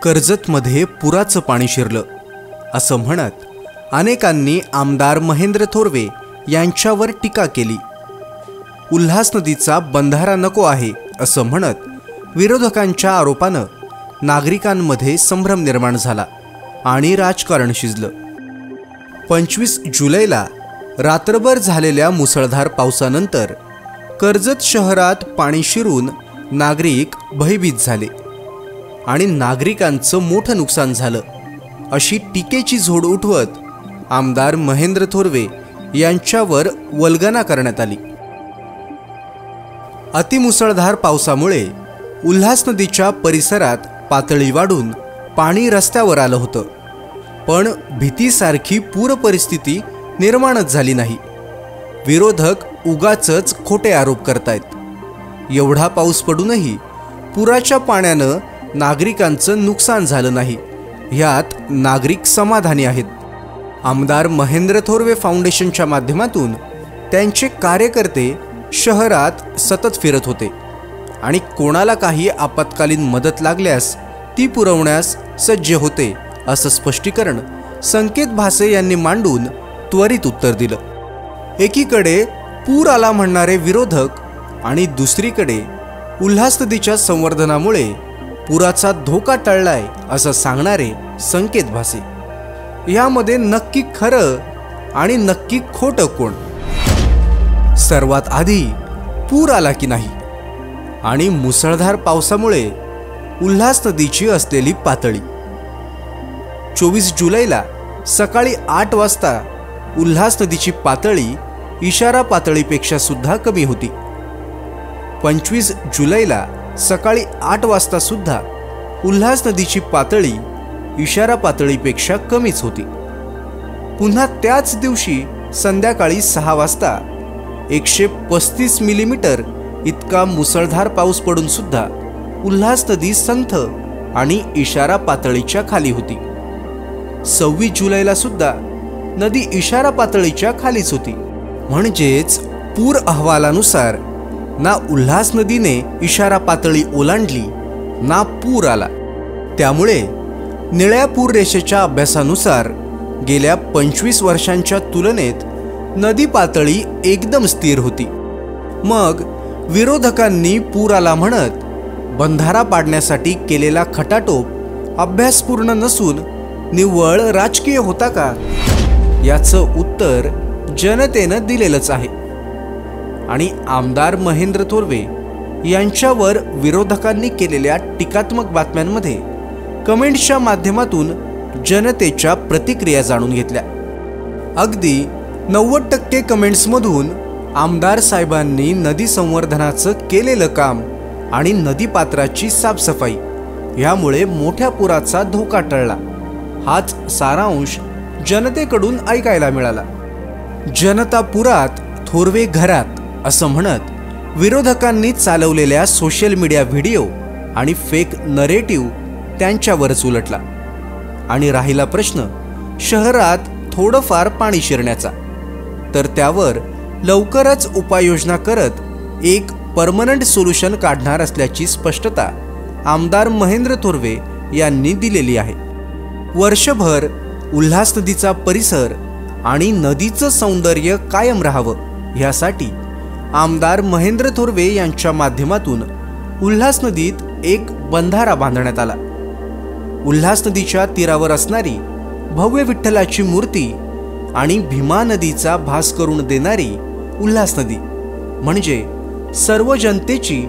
कर्जतमध्ये पुराचं पाणी शिरलं असं म्हणत अनेकांनी आमदार महेंद्र थोरवे यांच्यावर टीका केली। उल्हास नदीचा बंधारा नको आहे असं म्हणत विरोधकांच्या आरोपानं नागरिकांमध्ये संभ्रम निर्माण झाला आणि राजकारण शिजलं। 25 जुलैला रात्रभर झालेल्या मुसळधार पावसानंतर कर्जत शहरात पाणी शिरून नागरिक भयभीत झाले आणि नागरिकांचं मोठं नुकसान झालं अशी टीकेची झोड उठवत आमदार महेंद्र थोरवे यांच्यावर वल्गना करण्यात आली। अतिमुसळधार पावसामुळे उल्हास नदीच्या परिसरात पातळी वाढून पाणी रस्त्यावर आलं होतं, पण भीतीसारखी पूर परिस्थिती निर्माणच झाली नाही। विरोधक उगाचच खोटे आरोप करतायत। एवढा पाऊस पडूनही पुराच्या पाण्यानं नागरिकांचं नुकसान झालं नाही, ह्यात नागरिक समाधानी आहेत। आमदार महेंद्र थोरवे फाउंडेशनच्या माध्यमातून त्यांचे कार्यकर्ते शहरात सतत फिरत होते आणि कोणाला काही आपत्कालीन मदत लागल्यास ती पुरवण्यास सज्ज होते असं स्पष्टीकरण संकेत भासे यांनी मांडून त्वरित उत्तर दिलं। एकीकडे पूर आला म्हणणारे विरोधक आणि दुसरीकडे उल्हास नदीच्या संवर्धनामुळे पुराचा धोका टळलाय असं सांगणारे संकेत भासे, यामध्ये नक्की खरं आणि नक्की खोटं कोण? सर्वात आधी पूर आला की नाही आणि मुसळधार पावसामुळे उल्हास नदीची असलेली पातळी। 24 जुलैला सकाळी 8 वाजता उल्हास नदीची पातळी इशारा पातळीपेक्षा सुद्धा कमी होती। 25 जुलैला सकाळी 8 वाजता सुद्धा उल्हास नदीची पातळी इशारा पातळीपेक्षा कमीच होती। पुन्हा त्याच दिवशी संध्याकाळी 6 वाजता 135 मिलीमीटर इतका मुसळधार पाऊस पडून सुद्धा उल्हास नदी संथ आणि इशारा पातळीच्या खाली होती। 26 जुलैला सुद्धा नदी इशारा पातळीच्या खालीच होती। म्हणजेच पूर अहवालानुसार ना उल्हास नदीने इशारा पातळी ओलांडली ना पूर आला। त्यामुळे निळ्या पूर रेषेच्या अभ्यासानुसार गेल्या 25 वर्षांच्या तुलनेत नदी पातळी एकदम स्थिर होती। मग विरोधकांनी पूर आला म्हणत बंधारा पाडण्यासाठी केलेला खटाटोप अभ्यासपूर्ण नसून निव्वळ राजकीय होता का? याचं उत्तर जनतेनं दिलेलंच आहे आणि आमदार महेंद्र थोरवे यांच्यावर विरोधकांनी केलेल्या टीकात्मक बातम्यांमध्ये कमेंट्सच्या माध्यमातून जनतेच्या प्रतिक्रिया जाणून घेतल्या। अगदी 90% कमेंट्समधून आमदार साहेबांनी नदी संवर्धनाचं केलेलं काम आणि नदीपात्राची साफसफाई यामुळे मोठ्या पुराचा धोका टळला हाच सारांश जनतेकडून ऐकायला मिळाला। जनता पुरात थोरवे घरात असं म्हणत विरोधकांनी चालवलेल्या सोशल मीडिया व्हिडिओ आणि फेक नरेटिव्ह त्यांच्यावरच उलटला आणि राहिला प्रश्न शहरात थोडंफार पाणी शिरण्याचा, तर त्यावर लवकरच उपाययोजना करत एक परमनंट सोल्युशन काढणार असल्याची स्पष्टता आमदार महेंद्र थोरवे यांनी दिलेली आहे। वर्षभर उल्हास नदीचा परिसर आणि नदीचं सौंदर्य कायम राहावं यासाठी आमदार महेंद्र थोरवे यांच्या माध्यमातून उल्हास नदीत एक बंधारा बांधण्यात आला। उल्हास नदीच्या तीरावर असणारी भव्य विठ्ठलाची मूर्ती आणि भीमा नदीचा भास करून देणारी उल्हास नदी म्हणजे सर्व जनतेची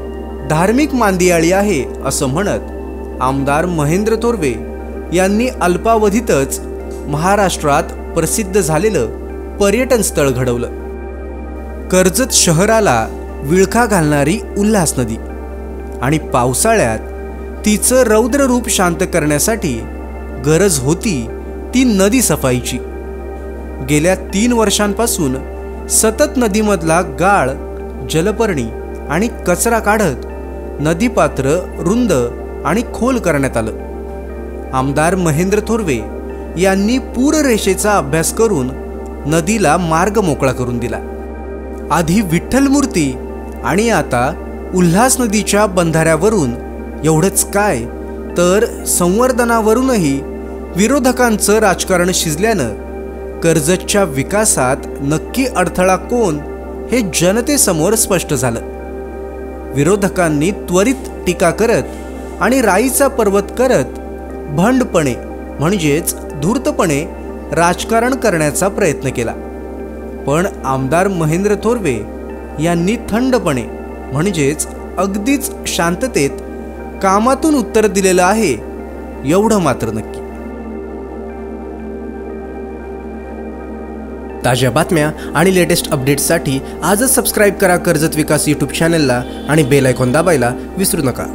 धार्मिक मांदियाळी आहे असं म्हणत आमदार महेंद्र थोरवे यांनी अल्पावधीतच महाराष्ट्रात प्रसिद्ध झालेलं पर्यटन स्थळ घडवलं। कर्जत शहराला विळखा घालणारी उल्हास नदी आणि पावसाळ्यात तिचं रौद्र रूप शांत करण्यासाठी गरज होती ती नदी सफाईची। गेल्या 3 वर्षांपासून सतत नदीमधला गाळ, जलपर्णी आणि कचरा काढत नदीपात्र रुंद आणि खोल करण्यात आलं। आमदार महेंद्र थोरवे यांनी पूररेषेचा अभ्यास करून नदीला मार्ग मोकळा करून दिला। आधी विठ्ठल मूर्ती आणि आता उल्हास नदीच्या बंधाऱ्यावरून एवढंच काय तर संवर्धनावरूनही विरोधकांचं राजकारण शिजल्यानं कर्जतच्या विकासात नक्की अडथळा कोण हे जनतेसमोर स्पष्ट झालं. विरोधकांनी त्वरित टीका करत आणि राईचा पर्वत करत भंडपणे म्हणजेच धूर्तपणे राजकारण करण्याचा प्रयत्न केला. पण आमदार महेंद्र थोरवे यांनी थंडपणे म्हणजेच अगदीच शांततेत कामातून उत्तर दिलेलं आहे, एवढं मात्र नक्की. ताज्या बातम्या आणि लेटेस्ट अपडेट्ससाठी आजच सबस्क्राईब करा कर्जत विकास यूट्यूब चॅनलला आणि बेल आयकॉन दाबायला विसरू नका.